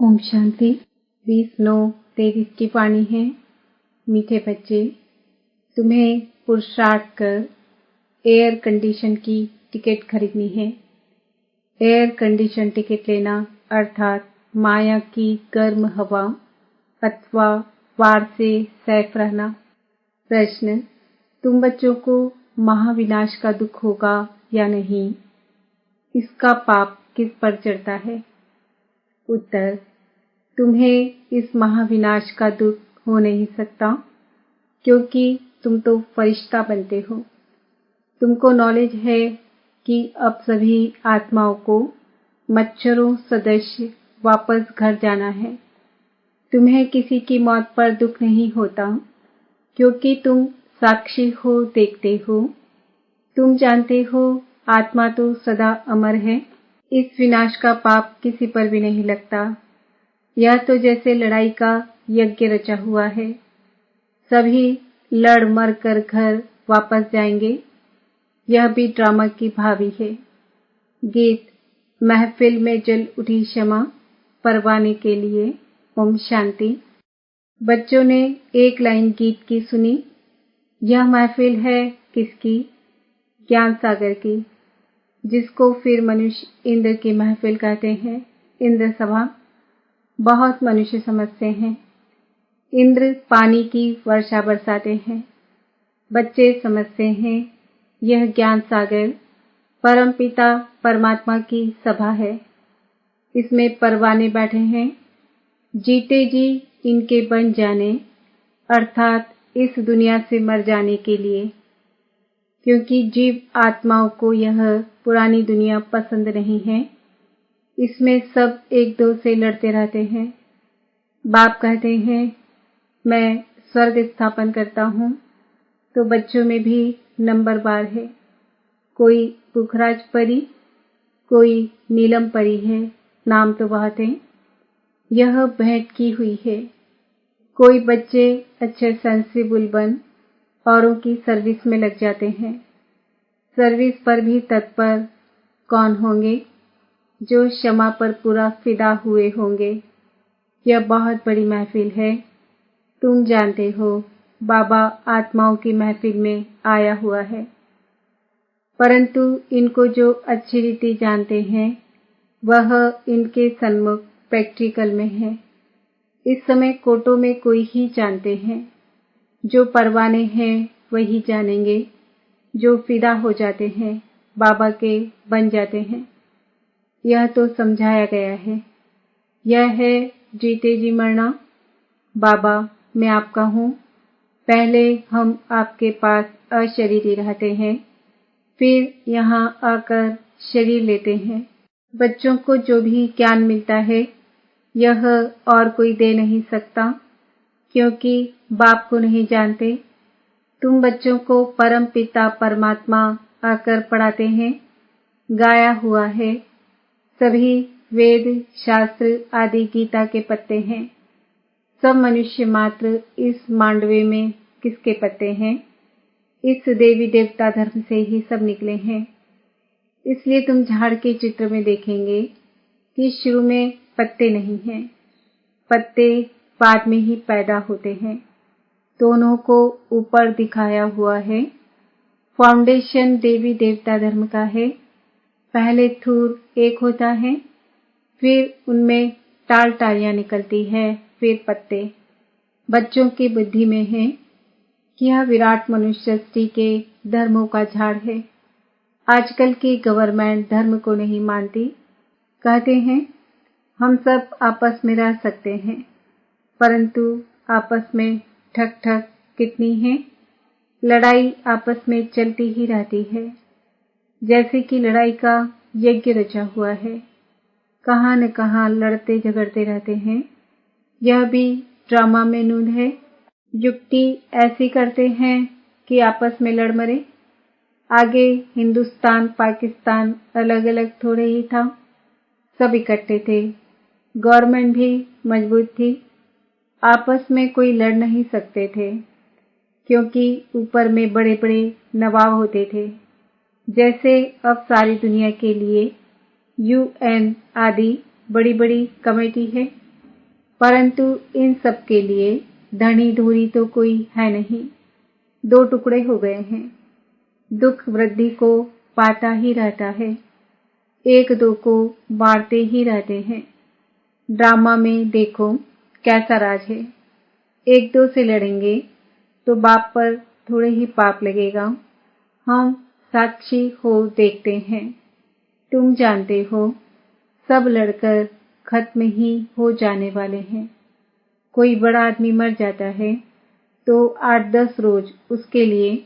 ओम शांति। 20/9/23 की वाणी है। मीठे बच्चे, तुम्हें पुरुषार्थ कर एयर कंडीशन की टिकट खरीदनी है। एयर कंडीशन टिकट लेना अर्थात माया की गर्म हवा अथवा वार से सैफ रहना। प्रश्न, तुम बच्चों को महाविनाश का दुख होगा या नहीं? इसका पाप किस पर चढ़ता है? उत्तर, तुम्हें इस महाविनाश का दुख हो नहीं सकता क्योंकि तुम तो फरिश्ता बनते हो। तुमको नॉलेज है कि अब सभी आत्माओं को मच्छरों सदस्य वापस घर जाना है। तुम्हें किसी की मौत पर दुख नहीं होता क्योंकि तुम साक्षी हो, देखते हो। तुम जानते हो आत्मा तो सदा अमर है। इस विनाश का पाप किसी पर भी नहीं लगता। यह तो जैसे लड़ाई का यज्ञ रचा हुआ है। सभी लड़ मर कर घर वापस जाएंगे। यह भी ड्रामा की भावी है। गीत, महफिल में जल उठी क्षमा परवाने के लिए। ओम शांति। बच्चों ने एक लाइन गीत की सुनी। यह महफिल है किसकी? ज्ञान सागर की, जिसको फिर मनुष्य इंद्र की महफिल कहते हैं। इंद्र सभा बहुत मनुष्य समझते हैं। इंद्र पानी की वर्षा बरसाते हैं। बच्चे समझते हैं यह ज्ञान सागर परमपिता परमात्मा की सभा है। इसमें परवाने बैठे हैं। जीते जी इनके बन जाने अर्थात इस दुनिया से मर जाने के लिए, क्योंकि जीव आत्माओं को यह पुरानी दुनिया पसंद नहीं है। इसमें सब एक दो से लड़ते रहते हैं। बाप कहते हैं मैं स्वर्ग स्थापन करता हूँ, तो बच्चों में भी नंबरवार है। कोई पुखराज परी, कोई नीलम परी है, नाम तो बहुत है। यह भेंट की हुई है। कोई बच्चे अच्छे सेंसिबल बन औरों की सर्विस में लग जाते हैं। सर्विस पर भी तत्पर कौन होंगे? जो क्षमा पर पूरा फिदा हुए होंगे। यह बहुत बड़ी महफिल है। तुम जानते हो बाबा आत्माओं की महफिल में आया हुआ है, परंतु इनको जो अच्छी रीति जानते हैं वह इनके सन्मुख प्रैक्टिकल में है। इस समय कोटों में कोई ही जानते हैं। जो परवाने हैं वही जानेंगे। जो फिदा हो जाते हैं बाबा के बन जाते हैं। यह तो समझाया गया है। यह है जीते जी मरना। बाबा मैं आपका हूँ। पहले हम आपके पास अशरीरी रहते हैं, फिर यहाँ आकर शरीर लेते हैं। बच्चों को जो भी ज्ञान मिलता है यह और कोई दे नहीं सकता, क्योंकि बाप को नहीं जानते। तुम बच्चों को परम पिता परमात्मा आकर पढ़ाते हैं। गाया हुआ है। सभी वेद शास्त्र आदि गीता के पत्ते हैं। सब मनुष्य मात्र इस मांडवे में किसके पत्ते हैं? इस देवी देवता धर्म से ही सब निकले हैं। इसलिए तुम झाड़ के चित्र में देखेंगे कि शुरू में पत्ते नहीं हैं। पत्ते बाद में ही पैदा होते हैं। दोनों को ऊपर दिखाया हुआ है। फाउंडेशन देवी देवता धर्म का है। पहले थूर एक होता है, फिर उनमें टाल टालियां निकलती है, फिर पत्ते। बच्चों की बुद्धि में है कि यह विराट मनुष्य सृष्टि के धर्मों का झाड़ है। आजकल की गवर्नमेंट धर्म को नहीं मानती। कहते हैं हम सब आपस में रह सकते हैं, परंतु आपस में ठक ठक कितनी है। लड़ाई आपस में चलती ही रहती है, जैसे कि लड़ाई का यज्ञ रचा हुआ है। कहाँ न कहाँ लड़ते झगड़ते रहते हैं। यह भी ड्रामा में नून है। युक्ति ऐसी करते हैं कि आपस में लड़ मरे। आगे हिंदुस्तान पाकिस्तान अलग अलग थोड़े ही था, सब इकट्ठे थे। गवर्नमेंट भी मजबूत थी। आपस में कोई लड़ नहीं सकते थे, क्योंकि ऊपर में बड़े बड़े नवाब होते थे। जैसे अब सारी दुनिया के लिए UN आदि बड़ी बड़ी कमेटी है। परंतु इन सब के लिए धनी धूरी तो कोई है नहीं। दो टुकड़े हो गए हैं। दुख वृद्धि को पाता ही रहता है, एक दो को बांटते ही रहते हैं। ड्रामा में देखो कैसा राज है। एक दो से लड़ेंगे तो बाप पर थोड़े ही पाप लगेगा। हम साक्षी हो देखते हैं। तुम जानते हो सब लड़कर खत्म ही हो जाने वाले हैं। कोई बड़ा आदमी मर जाता है तो 8-10 रोज उसके लिए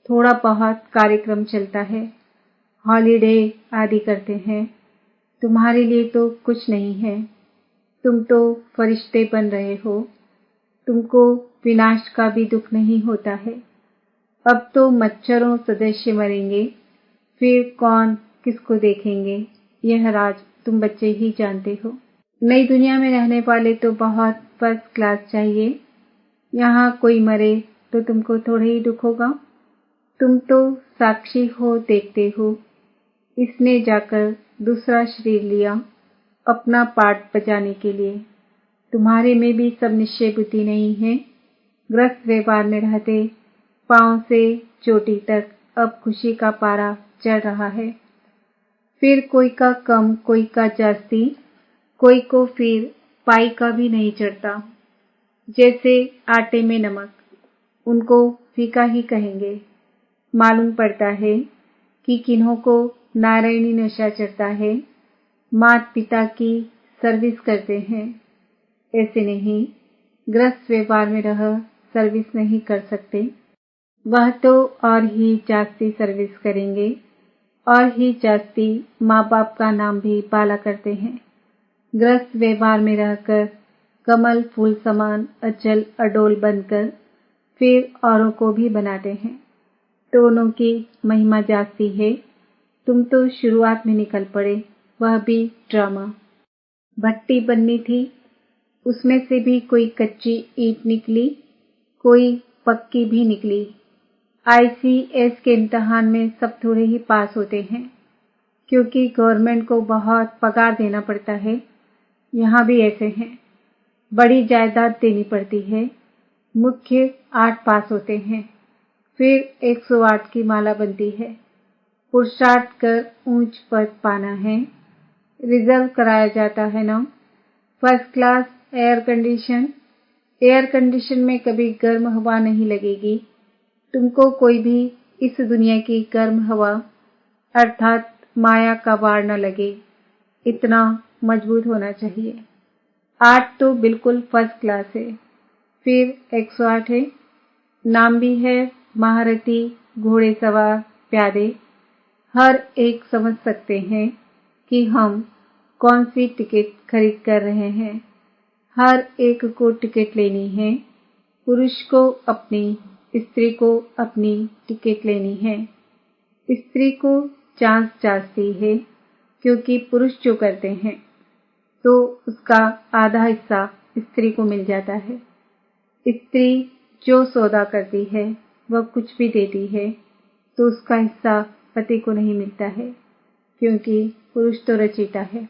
थोड़ा बहुत कार्यक्रम चलता है, हॉलीडे आदि करते हैं। तुम्हारे लिए तो कुछ नहीं है। तुम तो फरिश्ते बन रहे हो। तुमको विनाश का भी दुख नहीं होता है। अब तो मच्छरों सदस्य मरेंगे, फिर कौन किसको देखेंगे, यह राज तुम बच्चे ही जानते हो। नई दुनिया में रहने वाले तो बहुत फर्स्ट क्लास चाहिए। यहाँ कोई मरे तो तुमको थोड़े ही दुख होगा। तुम तो साक्षी हो देखते हो। इसने जाकर दूसरा शरीर लिया अपना पाठ बजाने के लिए। तुम्हारे में भी सब निश्चय बुद्धि नहीं है। ग्रस्त व्यवहार में रहते पांव से चोटी तक अब खुशी का पारा चढ़ रहा है। फिर कोई का कम, कोई का जास्ती, कोई को फिर पाई का भी नहीं चढ़ता। जैसे आटे में नमक, उनको फीका ही कहेंगे। मालूम पड़ता है कि किन्हों को नारायणी नशा चढ़ता है, माता पिता की सर्विस करते हैं। ऐसे नहीं, ग्रस्त व्यवहार में रह सर्विस नहीं कर सकते। वह तो और ही जास्ती सर्विस करेंगे, और ही जास्ती माँ बाप का नाम भी बाला करते हैं। ग्रस्त व्यवहार में रहकर कमल फूल समान अचल अडोल बनकर फिर औरों को भी बनाते हैं। दोनों की महिमा जास्ती है। तुम तो शुरुआत में निकल पड़े, वह भी ड्रामा। भट्टी बननी थी, उसमें से भी कोई कच्ची ईंट निकली, कोई पक्की भी निकली। ICS के इम्तिहान में सब थोड़े ही पास होते हैं, क्योंकि गवर्नमेंट को बहुत पगार देना पड़ता है। यहाँ भी ऐसे हैं, बड़ी जायदाद देनी पड़ती है। मुख्य 8 पास होते हैं, फिर 108 की माला बनती है। पुरुषार्थ कर ऊंच पद पाना है, रिजर्व कराया जाता है ना। फर्स्ट क्लास एयर कंडीशन में कभी गर्म हवा नहीं लगेगी। तुमको कोई भी इस दुनिया की गर्म हवा अर्थात माया का वार न लगे, इतना मजबूत होना चाहिए। 8 तो बिल्कुल फर्स्ट क्लास है, फिर 108 है। नाम भी है महारथी, घोड़ेसवार, प्यादे। हर एक समझ सकते हैं कि हम कौन सी टिकट खरीद कर रहे हैं। हर एक को टिकट लेनी है। पुरुष को अपनी, स्त्री को अपनी टिकट लेनी है। स्त्री को चांस चाहती है, क्योंकि पुरुष जो करते हैं तो उसका आधा हिस्सा स्त्री को मिल जाता है। स्त्री जो सौदा करती है, वह कुछ भी देती है तो उसका हिस्सा पति को नहीं मिलता है, क्योंकि पुरुष तो रचयिता है।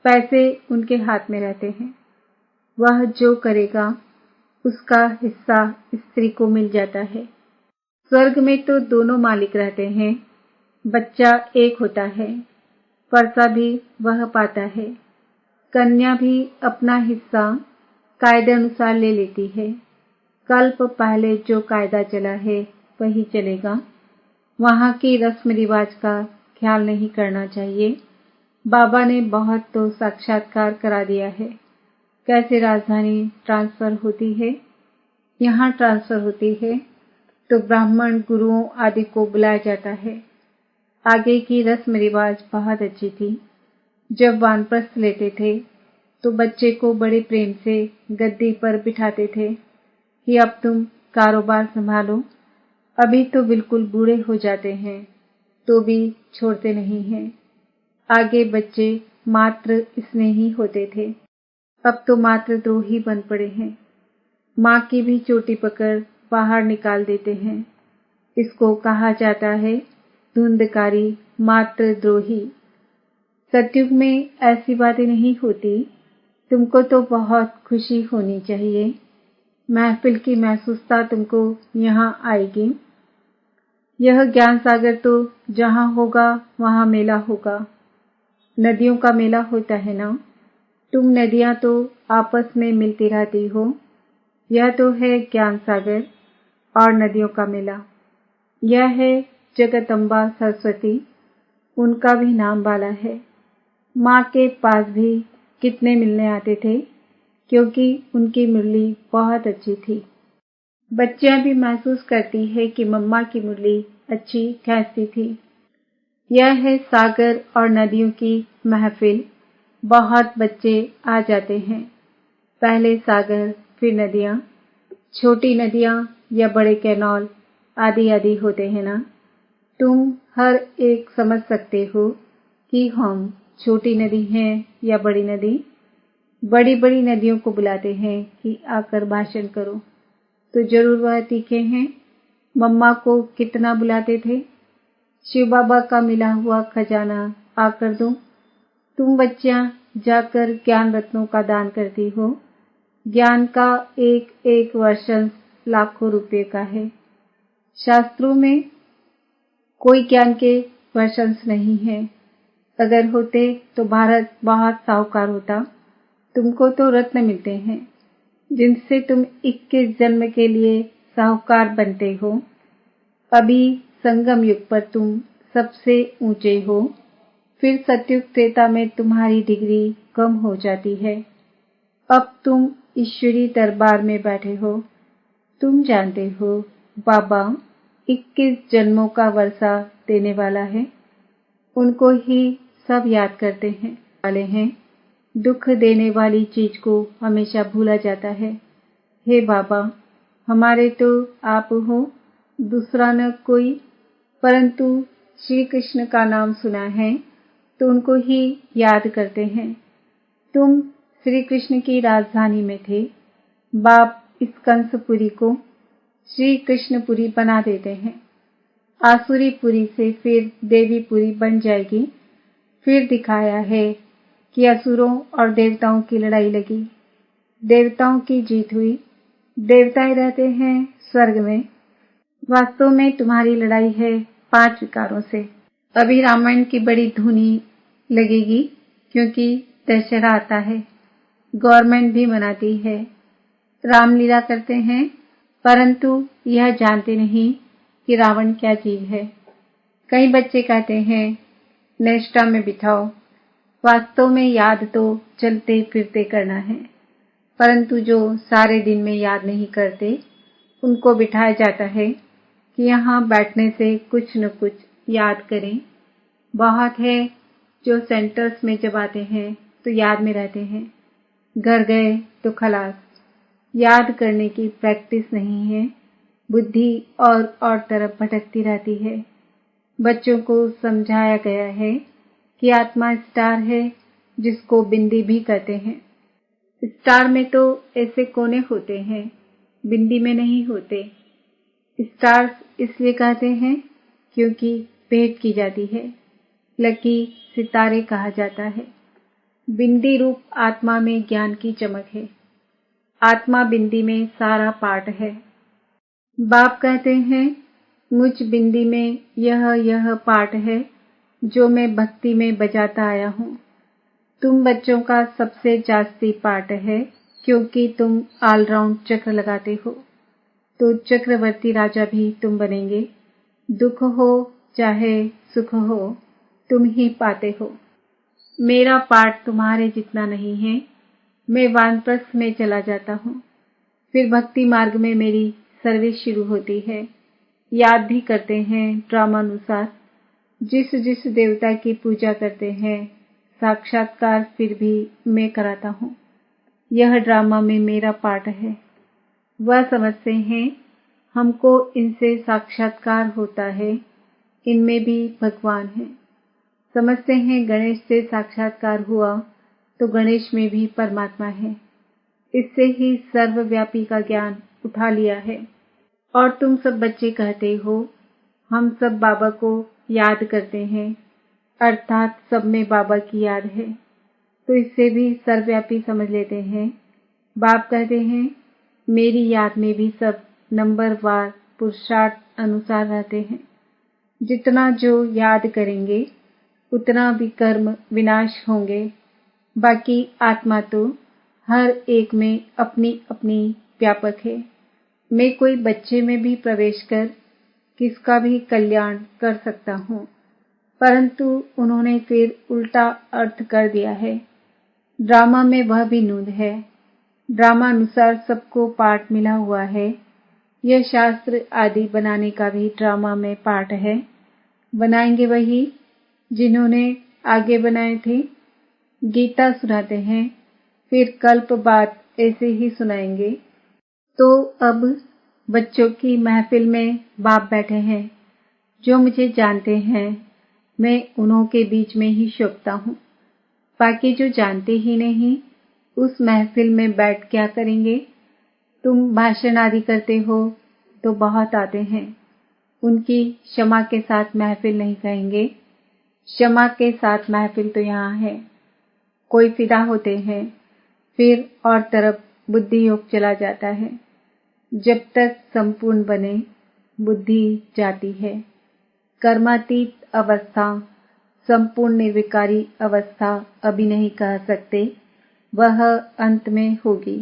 पैसे उनके हाथ में रहते हैं। वह जो करेगा उसका हिस्सा स्त्री को मिल जाता है। स्वर्ग में तो दोनों मालिक रहते हैं। बच्चा एक होता है, परसा भी वह पाता है। कन्या भी अपना हिस्सा कायदे अनुसार ले लेती है। कल्प पहले जो कायदा चला है वही चलेगा। वहाँ की रस्म रिवाज का ख्याल नहीं करना चाहिए। बाबा ने बहुत तो साक्षात्कार करा दिया है। कैसे राजधानी ट्रांसफर होती है, यहाँ ट्रांसफर होती है तो ब्राह्मण गुरुओं आदि को बुलाया जाता है। आगे की रस्म रिवाज बहुत अच्छी थी। जब वानप्रस्थ लेते थे तो बच्चे को बड़े प्रेम से गद्दी पर बिठाते थे कि अब तुम कारोबार संभालो। अभी तो बिल्कुल बूढ़े हो जाते हैं तो भी छोड़ते नहीं हैं। आगे बच्चे मात्र स्नेही होते थे, अब तो मात्र द्रोही बन पड़े हैं। माँ की भी चोटी पकड़ बाहर निकाल देते हैं। इसको कहा जाता है तुमको तो बहुत खुशी होनी चाहिए। महफिल की महसूसता तुमको यहाँ आएगी। यह ज्ञान सागर तो जहाँ होगा वहाँ मेला होगा। नदियों का मेला होता है ना। तुम नदियाँ तो आपस में मिलती रहती हो। यह तो है ज्ञान सागर और नदियों का मेला। यह है जगदम्बा सरस्वती, उनका भी नाम वाला है। माँ के पास भी कितने मिलने आते थे, क्योंकि उनकी मुरली बहुत अच्छी थी। बच्चियां भी महसूस करती है कि मम्मा की मुरली अच्छी कैसी थी। यह है सागर और नदियों की महफिल। बहुत बच्चे आ जाते हैं। पहले सागर, फिर नदियाँ, छोटी नदियाँ या बड़े कैनाल आदि आदि होते हैं ना। तुम हर एक समझ सकते हो कि हम छोटी नदी हैं या बड़ी नदी। बड़ी बड़ी नदियों को बुलाते हैं कि आकर भाषण करो, तो जरूर वह तीखे हैं। मम्मा को कितना बुलाते थे। शिव बाबा का मिला हुआ खजाना आकर दो। तुम बच्चियां जाकर ज्ञान रत्नों का दान करती हो। ज्ञान का एक एक वर्षन लाखों रुपए का है। शास्त्रों में कोई ज्ञान के वर्षंस नहीं है। अगर होते तो भारत बहुत साहूकार होता। तुमको तो रत्न मिलते हैं, जिनसे तुम 21 जन्म के लिए साहूकार बनते हो। अभी संगम युग पर तुम सबसे ऊंचे हो। फिर सतयुग त्रेता में तुम्हारी डिग्री कम हो जाती है। अब तुम ईश्वरी दरबार में बैठे हो। तुम जानते हो बाबा 21 जन्मों का वर्षा देने वाला है। उनको ही सब याद करते हैं वाले हैं। दुख देने वाली चीज को हमेशा भूला जाता है। हे बाबा, हमारे तो आप हो, दूसरा न कोई। परंतु श्री कृष्ण का नाम सुना है तो उनको ही याद करते हैं। तुम श्री कृष्ण की राजधानी में थे। बाप इस कंसपुरी को श्री कृष्णपुरी बना देते हैं। आसुरीपुरी से फिर देवीपुरी बन जाएगी। फिर दिखाया है कि असुरों और देवताओं की लड़ाई लगी। देवताओं की जीत हुई। देवताएं रहते हैं स्वर्ग में। वास्तव में तुम्हारी लड़ाई है 5 विकारों से। अभी रामायण की बड़ी धुनी लगेगी, क्योंकि दशहरा आता है। गवर्नमेंट भी मनाती है, रामलीला करते हैं, परंतु यह जानते नहीं कि रावण क्या चीज है। कई बच्चे कहते हैं नेष्टा में बिठाओ। वास्तव में याद तो चलते फिरते करना है, परंतु जो सारे दिन में याद नहीं करते उनको बिठाया जाता है कि यहाँ बैठने से कुछ न कुछ याद करें। बहुत है जो सेंटर्स में जब आते हैं तो याद में रहते हैं, घर गए तो खलास। याद करने की प्रैक्टिस नहीं है। बुद्धि और तरफ भटकती रहती है। बच्चों को समझाया गया है कि आत्मा स्टार है, जिसको बिंदी भी कहते हैं। स्टार में तो ऐसे कोने होते हैं, बिंदी में नहीं होते। स्टार्स इसलिए कहते हैं क्योंकि भेंट की जाती है। लकी सितारे कहा जाता है। बिंदी रूप आत्मा में ज्ञान की चमक है। आत्मा बिंदी में सारा पाठ है। बाप कहते हैं मुझ बिंदी में यह पाठ है जो मैं भक्ति में बजाता आया हूँ। तुम बच्चों का सबसे जास्ती पाठ है, क्योंकि तुम ऑलराउंड चक्र लगाते हो। तो चक्रवर्ती राजा भी तुम बनेंगे। दुख हो चाहे सुख हो, तुम ही पाते हो। मेरा पाठ तुम्हारे जितना नहीं है। मैं वानप्रस्थ में चला जाता हूँ। फिर भक्ति मार्ग में मेरी सर्विस शुरू होती है। याद भी करते हैं ड्रामानुसार। जिस जिस देवता की पूजा करते हैं, साक्षात्कार फिर भी मैं कराता हूँ। यह ड्रामा में मेरा पार्ट है। वह समझते हैं हमको इनसे साक्षात्कार होता है, इनमें भी भगवान है। समझते हैं गणेश से साक्षात्कार हुआ तो गणेश में भी परमात्मा है। इससे ही सर्वव्यापी का ज्ञान उठा लिया है। और तुम सब बच्चे कहते हो हम सब बाबा को याद करते हैं, अर्थात सब में बाबा की याद है। तो इससे भी सर्वव्यापी समझ लेते हैं। बाप कहते हैं मेरी याद में भी सब नंबरवार पुरुषार्थ अनुसार रहते हैं। जितना जो याद करेंगे उतना विकर्म विनाश होंगे। बाकी आत्मा तो हर एक में अपनी अपनी व्यापक है। मैं कोई बच्चे में भी प्रवेश कर किसका भी कल्याण कर सकता हूँ, परंतु उन्होंने फिर उल्टा अर्थ कर दिया है। ड्रामा में वह भी नूंद है। ड्रामा अनुसार सबको पार्ट मिला हुआ है। यह शास्त्र आदि बनाने का भी ड्रामा में पार्ट है। बनाएंगे वही जिन्होंने आगे बनाए थे। गीता सुनाते हैं, फिर कल्प बाद ऐसे ही सुनाएंगे। तो अब बच्चों की महफिल में बाप बैठे हैं। जो मुझे जानते हैं मैं उन्हों के बीच में ही शोभता हूँ। बाकी जो जानते ही नहीं उस महफिल में बैठ क्या करेंगे। तुम भाषण आदि करते हो तो बहुत आते हैं। उनकी क्षमा के साथ महफिल नहीं कहेंगे। क्षमा के साथ महफिल तो यहाँ है। कोई फिदा होते हैं, फिर और तरफ बुद्धि योग चला जाता है। जब तक संपूर्ण बने बुद्धि जाती है। कर्मातीत अवस्था, संपूर्ण निर्विकारी अवस्था अभी नहीं कह सकते, वह अंत में होगी।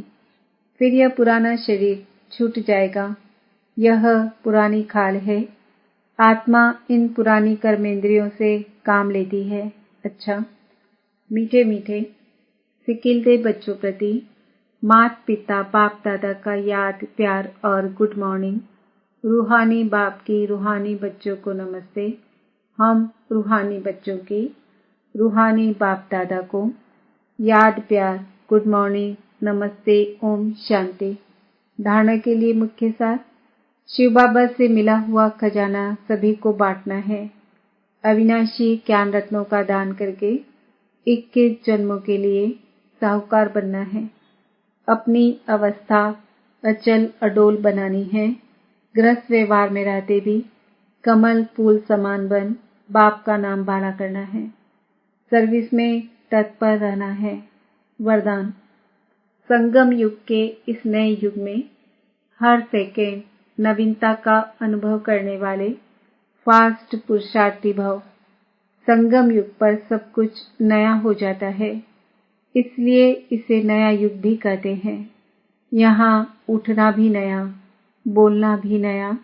फिर यह पुराना शरीर छूट जाएगा। यह पुरानी खाल है। आत्मा इन पुरानी कर्मेंद्रियों से काम लेती है। अच्छा, मीठे मीठे सिकिलते बच्चों प्रति माता पिता बाप दादा का याद प्यार और गुड मॉर्निंग। रूहानी बाप की रूहानी बच्चों को नमस्ते। हम रूहानी बच्चों की रूहानी बाप दादा को याद प्यार गुड मॉर्निंग नमस्ते ओम शांति। धारणा के लिए मुख्य सार, शिव बाबा से मिला हुआ खजाना सभी को बांटना है। अविनाशी ज्ञान रत्नों का दान करके 21 जन्मों के लिए साहूकार बनना है। अपनी अवस्था अचल अडोल बनानी है। गृहस्थ व्यवहार में रहते भी कमल फूल समान बन बाप का नाम बाला करना है। सर्विस में तत्पर रहना है। वरदान, संगम युग के इस नए युग में हर सेकेंड नवीनता का अनुभव करने वाले फास्ट पुरुषार्थी भव। संगम युग पर सब कुछ नया हो जाता है, इसलिए इसे नया युग भी कहते हैं। यहाँ उठना भी नया, बोलना भी नया,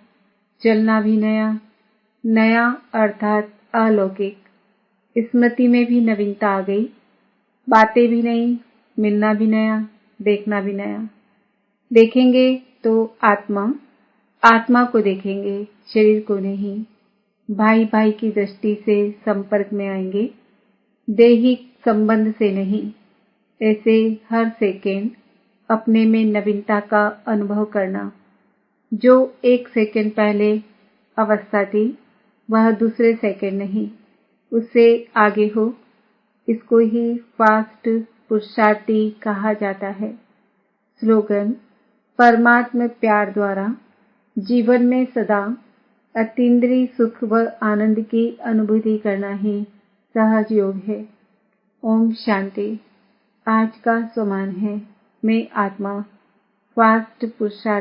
चलना भी नया। नया अर्थात अलौकिक। स्मृति में भी नवीनता आ गई। बातें भी नई, मिलना भी नया, देखना भी नया। देखेंगे तो आत्मा को देखेंगे, शरीर को नहीं। भाई भाई की दृष्टि से संपर्क में आएंगे, दैहिक संबंध से नहीं। ऐसे हर सेकेंड अपने में नवीनता का अनुभव करना। जो 1 सेकेंड पहले अवस्था थी वह दूसरे सेकेंड नहीं, उससे आगे हो। इसको ही फास्ट पुरुषार्थी कहा जाता है। स्लोगन, परमात्म प्यार द्वारा जीवन में सदा अतीन्द्रिय सुख व आनंद की अनुभूति करना ही सहज योग है। ओम शांति। आज का स्वमान है, मैं आत्मा फास्ट पुरुषार्थ